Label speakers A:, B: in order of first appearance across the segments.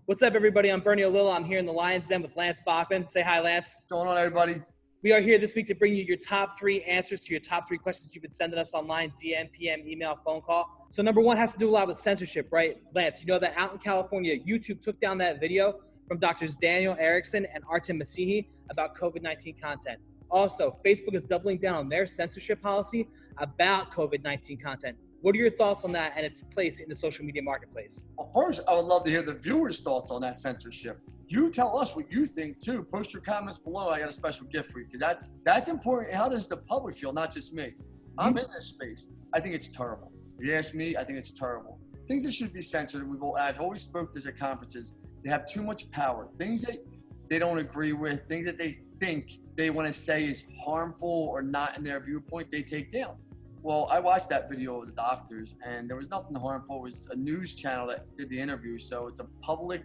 A: What's up, everybody? I'm Bernie O'Lilla. I'm here in the Lion's Den with Lance Bachman. Say hi, Lance.
B: What's going on, everybody?
A: We are here this week to bring you your top 3 answers to your top 3 questions you've been sending us online, DM, PM, email, phone call. So number 1 has to do a lot with censorship, right? Lance, you know that out in California, YouTube took down that video from Doctors Daniel Erickson and Artem Masihi about COVID-19 content. Also, Facebook is doubling down on their censorship policy about COVID-19 content. What are your thoughts on that and its place in the social media marketplace?
B: Well, first, I would love to hear the viewers' thoughts on that censorship. You tell us what you think, too. Post your comments below. I got a special gift for you because that's important. How does the public feel, not just me? I'm in this space. I think it's terrible. If you ask me, I think it's terrible. Things that should be censored, I've always spoke this at conferences. They have too much power. Things that they don't agree with, things that they think they want to say is harmful or not in their viewpoint, they take down. Well, I watched that video of the doctors, and there was nothing harmful. It was a news channel that did the interview, so it's a public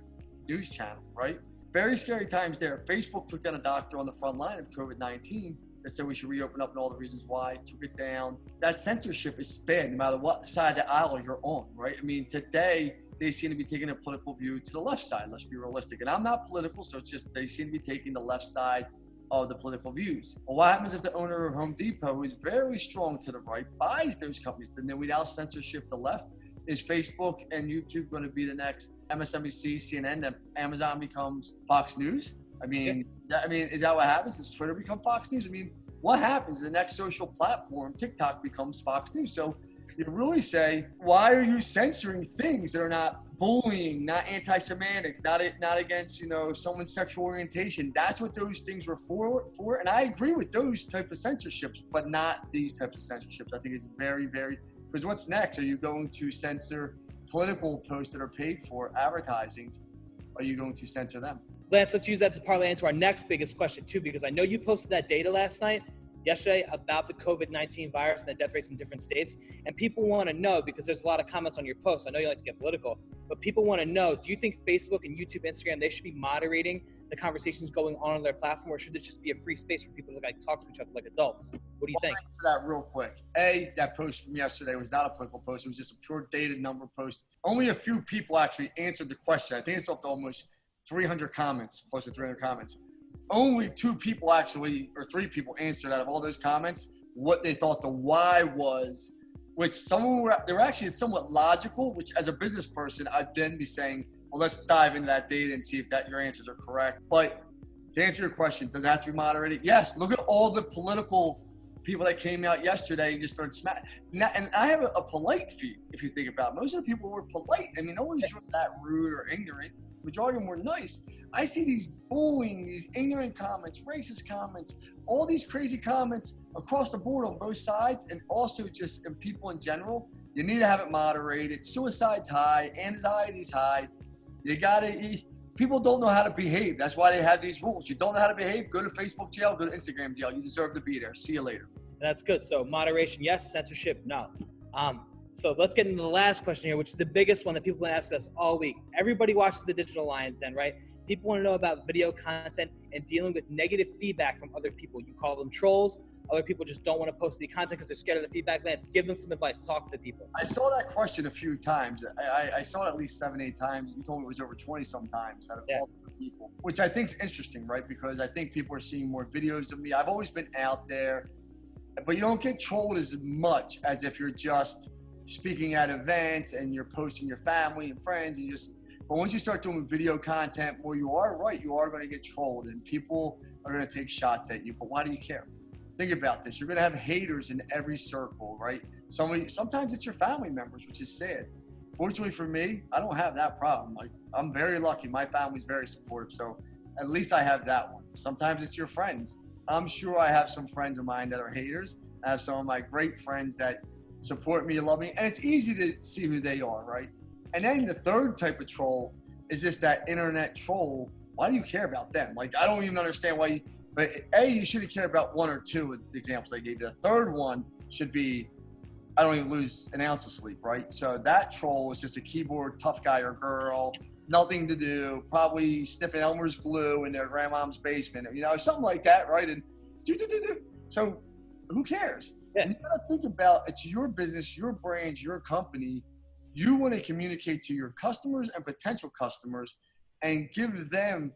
B: news channel, right? Very scary times there. Facebook took down a doctor on the front line of COVID-19 that said we should reopen up and all the reasons why, took it down. That censorship is bad no matter what side of the aisle you're on, right? I mean, today, they seem to be taking a political view to the left side, let's be realistic. And I'm not political, so it's just they seem to be taking the left side of the political views. Well, what happens if the owner of Home Depot, who is very strong to the right, buys those companies? Then we now censorship the left. Is Facebook and YouTube going to be the next MSNBC, CNN, that Amazon becomes Fox News? I mean, is that what happens? Does Twitter become Fox News? I mean, what happens? The next social platform, TikTok, becomes Fox News. So you really say, why are you censoring things that are not bullying, not anti-Semitic, not against, someone's sexual orientation? That's what those things were for. And I agree with those type of censorships, but not these types of censorships. I think it's very, very, because what's next? Are you going to censor political posts that are paid for, advertising? Are you going to censor them?
A: Lance, let's use that to parlay into our next biggest question too, because I know you posted that data yesterday about the COVID-19 virus and the death rates in different states. And people want to know, because there's a lot of comments on your posts. I know you like to get political, but people want to know, do you think Facebook and YouTube, Instagram, they should be moderating the conversations going on their platform, or should this just be a free space for people to talk to each other like adults? What do you think?
B: I'll answer that real quick. That post from yesterday was not a political post. It was just a pure data number post. Only a few people actually answered the question. I think it's up to almost 300 comments, close to 300 comments. Only 2 people actually, or 3 people answered out of all those comments what they thought the why was, which they were actually somewhat logical, which as a business person, I'd then be saying, well, let's dive into that data and see if your answers are correct. But to answer your question, does it have to be moderated? Yes. Look at all the political people that came out yesterday and just started smacking. And I have a polite feed, if you think about it. Most of the people were polite. I mean, nobody's that rude or ignorant. Majority of them were nice. I see these bullying, these ignorant comments, racist comments, all these crazy comments across the board on both sides, and also just in people in general. You need to have it moderated. Suicide's high, anxiety's high. People don't know how to behave. That's why they have these rules. You don't know how to behave, go to Facebook jail, go to Instagram jail. You deserve to be there. See you later.
A: That's good. So moderation, yes. Censorship, no. So let's get into the last question here, which is the biggest one that people have been asking us all week. Everybody watches the Digital Lion's Den, right? People want to know about video content and dealing with negative feedback from other people. You call them trolls. Other people just don't want to post the content because they're scared of the feedback. Lance, give them some advice. Talk to the people.
B: I saw that question a few times. I saw it at least 7, 8 times. You told me it was over 20 sometimes out of all the people, which I think is interesting, right? Because I think people are seeing more videos of me. I've always been out there, but you don't get trolled as much as if you're just speaking at events and you're posting your family and friends and but once you start doing video content more, you are going to get trolled and people are going to take shots at you. But why do you care? Think about this. You're going to have haters in every circle, right? Sometimes it's your family members, which is sad. Fortunately for me, I don't have that problem. I'm very lucky. My family's very supportive. So at least I have that one. Sometimes it's your friends. I'm sure I have some friends of mine that are haters. I have some of my great friends that support me and love me. And it's easy to see who they are, right? And then the third type of troll is just that internet troll. Why do you care about them? I don't even understand why but you shouldn't care about 1 or 2 of the examples I gave you. The third one should be, I don't even lose an ounce of sleep, right? So that troll is just a keyboard tough guy or girl, nothing to do, probably sniffing Elmer's glue in their grandmom's basement, something like that, right? And so who cares? Yeah. And you gotta think about, it's your business, your brand, your company. You want to communicate to your customers and potential customers and give them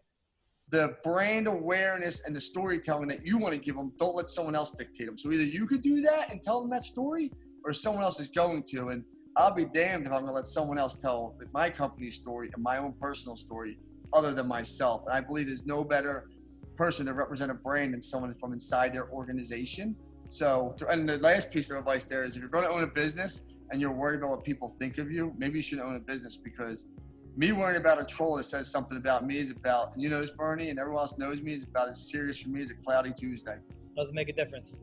B: the brand awareness and the storytelling that you want to give them. Don't let someone else dictate them. So either you could do that and tell them that story, or someone else is going to. And I'll be damned if I'm going to let someone else tell my company's story and my own personal story other than myself. And I believe there's no better person to represent a brand than someone from inside their organization. So, and the last piece of advice there is, if you're going to own a business and you're worried about what people think of you, maybe you shouldn't own a business, because me worrying about a troll that says something about me is about, and you know this, Bernie, and everyone else knows me, is about as serious for me as a cloudy Tuesday.
A: Doesn't make a difference.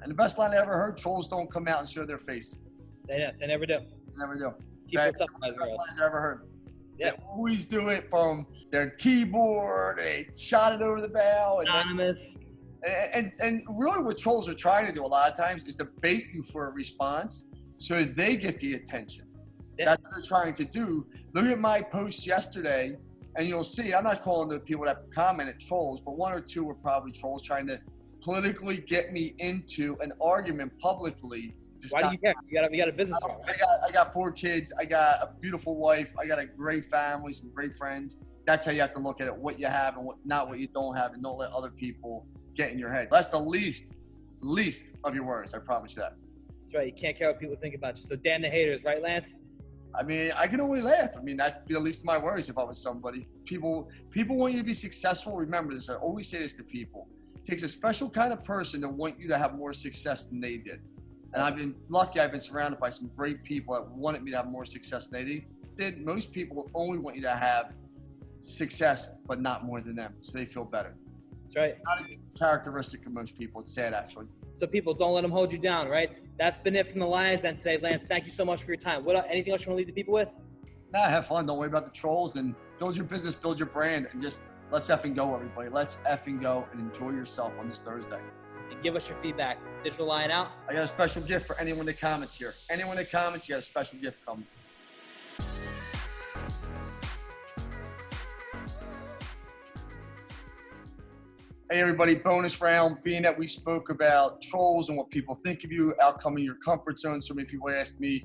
B: And the best line I ever heard, trolls don't come out and show their face.
A: They never do.
B: They never do.
A: That's
B: the best lines I ever heard.
A: Yeah.
B: They always do it from their keyboard, they shot it over the bow.
A: Anonymous.
B: And really what trolls are trying to do a lot of times is to bait you for a response so they get the attention. Yeah. That's what they're trying to do. Look at my post yesterday, and you'll see, I'm not calling the people that commented trolls, but one or two were probably trolls trying to politically get me into an argument publicly.
A: Why do you care? You got a business.
B: I got 4 kids. I got a beautiful wife. I got a great family, some great friends. That's how you have to look at it, what you have and not what you don't have, and don't let other people get in your head. That's the least of your worries. I promise you that.
A: That's right. You can't care what people think about you. So damn the haters, right, Lance?
B: I mean, I can only laugh. I mean, that'd be the least of my worries if I was somebody. People want you to be successful. Remember this. I always say this to people. It takes a special kind of person to want you to have more success than they did. And I've been lucky. I've been surrounded by some great people that wanted me to have more success than they did. Most people only want you to have success, but not more than them, so they feel better.
A: That's right.
B: Not a characteristic of most people. It's sad, actually.
A: So people, don't let them hold you down, right? That's been it from the Lions Den today. Lance, thank you so much for your time. Anything else you want to leave the people with?
B: Nah, have fun. Don't worry about the trolls, and build your business, build your brand, and just let's effing go, everybody. Let's effing go and enjoy yourself on this Thursday.
A: And give us your feedback. Digital Lion out.
B: I got a special gift for anyone that comments here. Anyone that comments, you got a special gift coming. Hey everybody, bonus round. Being that we spoke about trolls and what people think of you, outcoming your comfort zone. So many people ask me,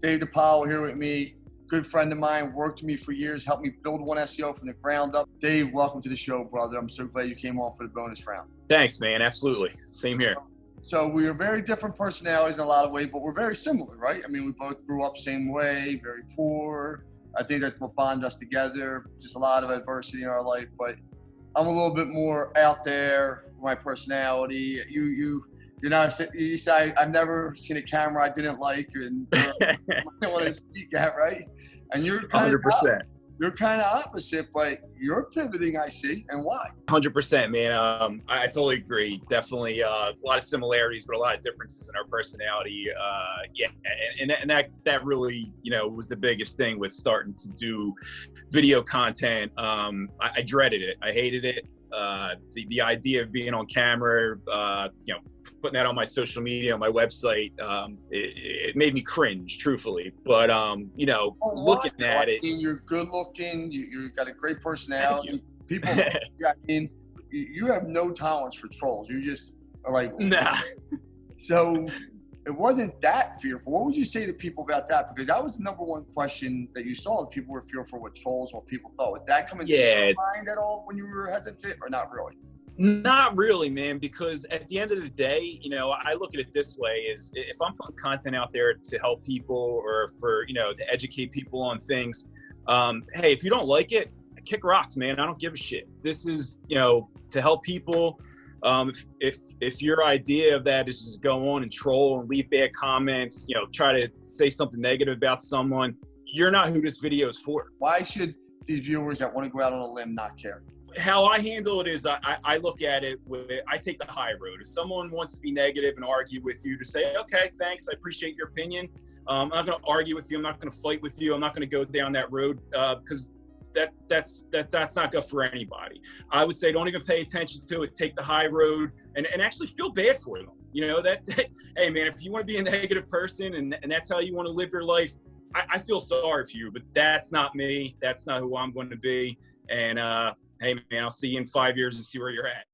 B: Dave DePaulo here with me, good friend of mine, worked with me for years, helped me build One SEO from the ground up. Dave, welcome to the show, brother. I'm so glad you came on for the bonus round.
C: Thanks, man. Absolutely. Same here.
B: So we are very different personalities in a lot of ways, but we're very similar, right? I mean, we both grew up same way, very poor. I think that's what bonded us together, just a lot of adversity in our life, but I'm a little bit more out there with my personality. You're not. You say I've never seen a camera I didn't like, and I didn't want to speak at, right? And you're
C: 100%.
B: You're kind of opposite, but you're pivoting. I see, and why?
C: 100%, man. I totally agree. Definitely a lot of similarities, but a lot of differences in our personality. Yeah, and that really, was the biggest thing with starting to do video content. I dreaded it. I hated it. The idea of being on camera, putting that on my social media, on my website, it made me cringe, truthfully. But, looking at it.
B: You're good looking, you've got a great personality. People, you have no tolerance for trolls. You just are like,
C: nah.
B: So it wasn't that fearful. What would you say to people about that? Because that was the number one question that you saw. People were fearful with trolls, what people thought. Would that come into your mind at all when you were hesitant, or not really?
C: Not really, man, because at the end of the day, I look at it this way: is if I'm putting content out there to help people or for, to educate people on things, hey, if you don't like it, kick rocks, man. I don't give a shit. This is, to help people. If your idea of that is just go on and troll and leave bad comments, try to say something negative about someone, you're not who this video is for.
B: Why should these viewers that want to go out on a limb not care?
C: How I handle it is I look at it I take the high road. If someone wants to be negative and argue with you, to say, okay, thanks, I appreciate your opinion. I'm not going to argue with you. I'm not going to fight with you. I'm not going to go down that road because that's not good for anybody. I would say don't even pay attention to it. Take the high road and actually feel bad for them. Hey man, if you want to be a negative person and that's how you want to live your life, I feel sorry for you, but that's not me. That's not who I'm going to be. And hey man, I'll see you in 5 years and see where you're at.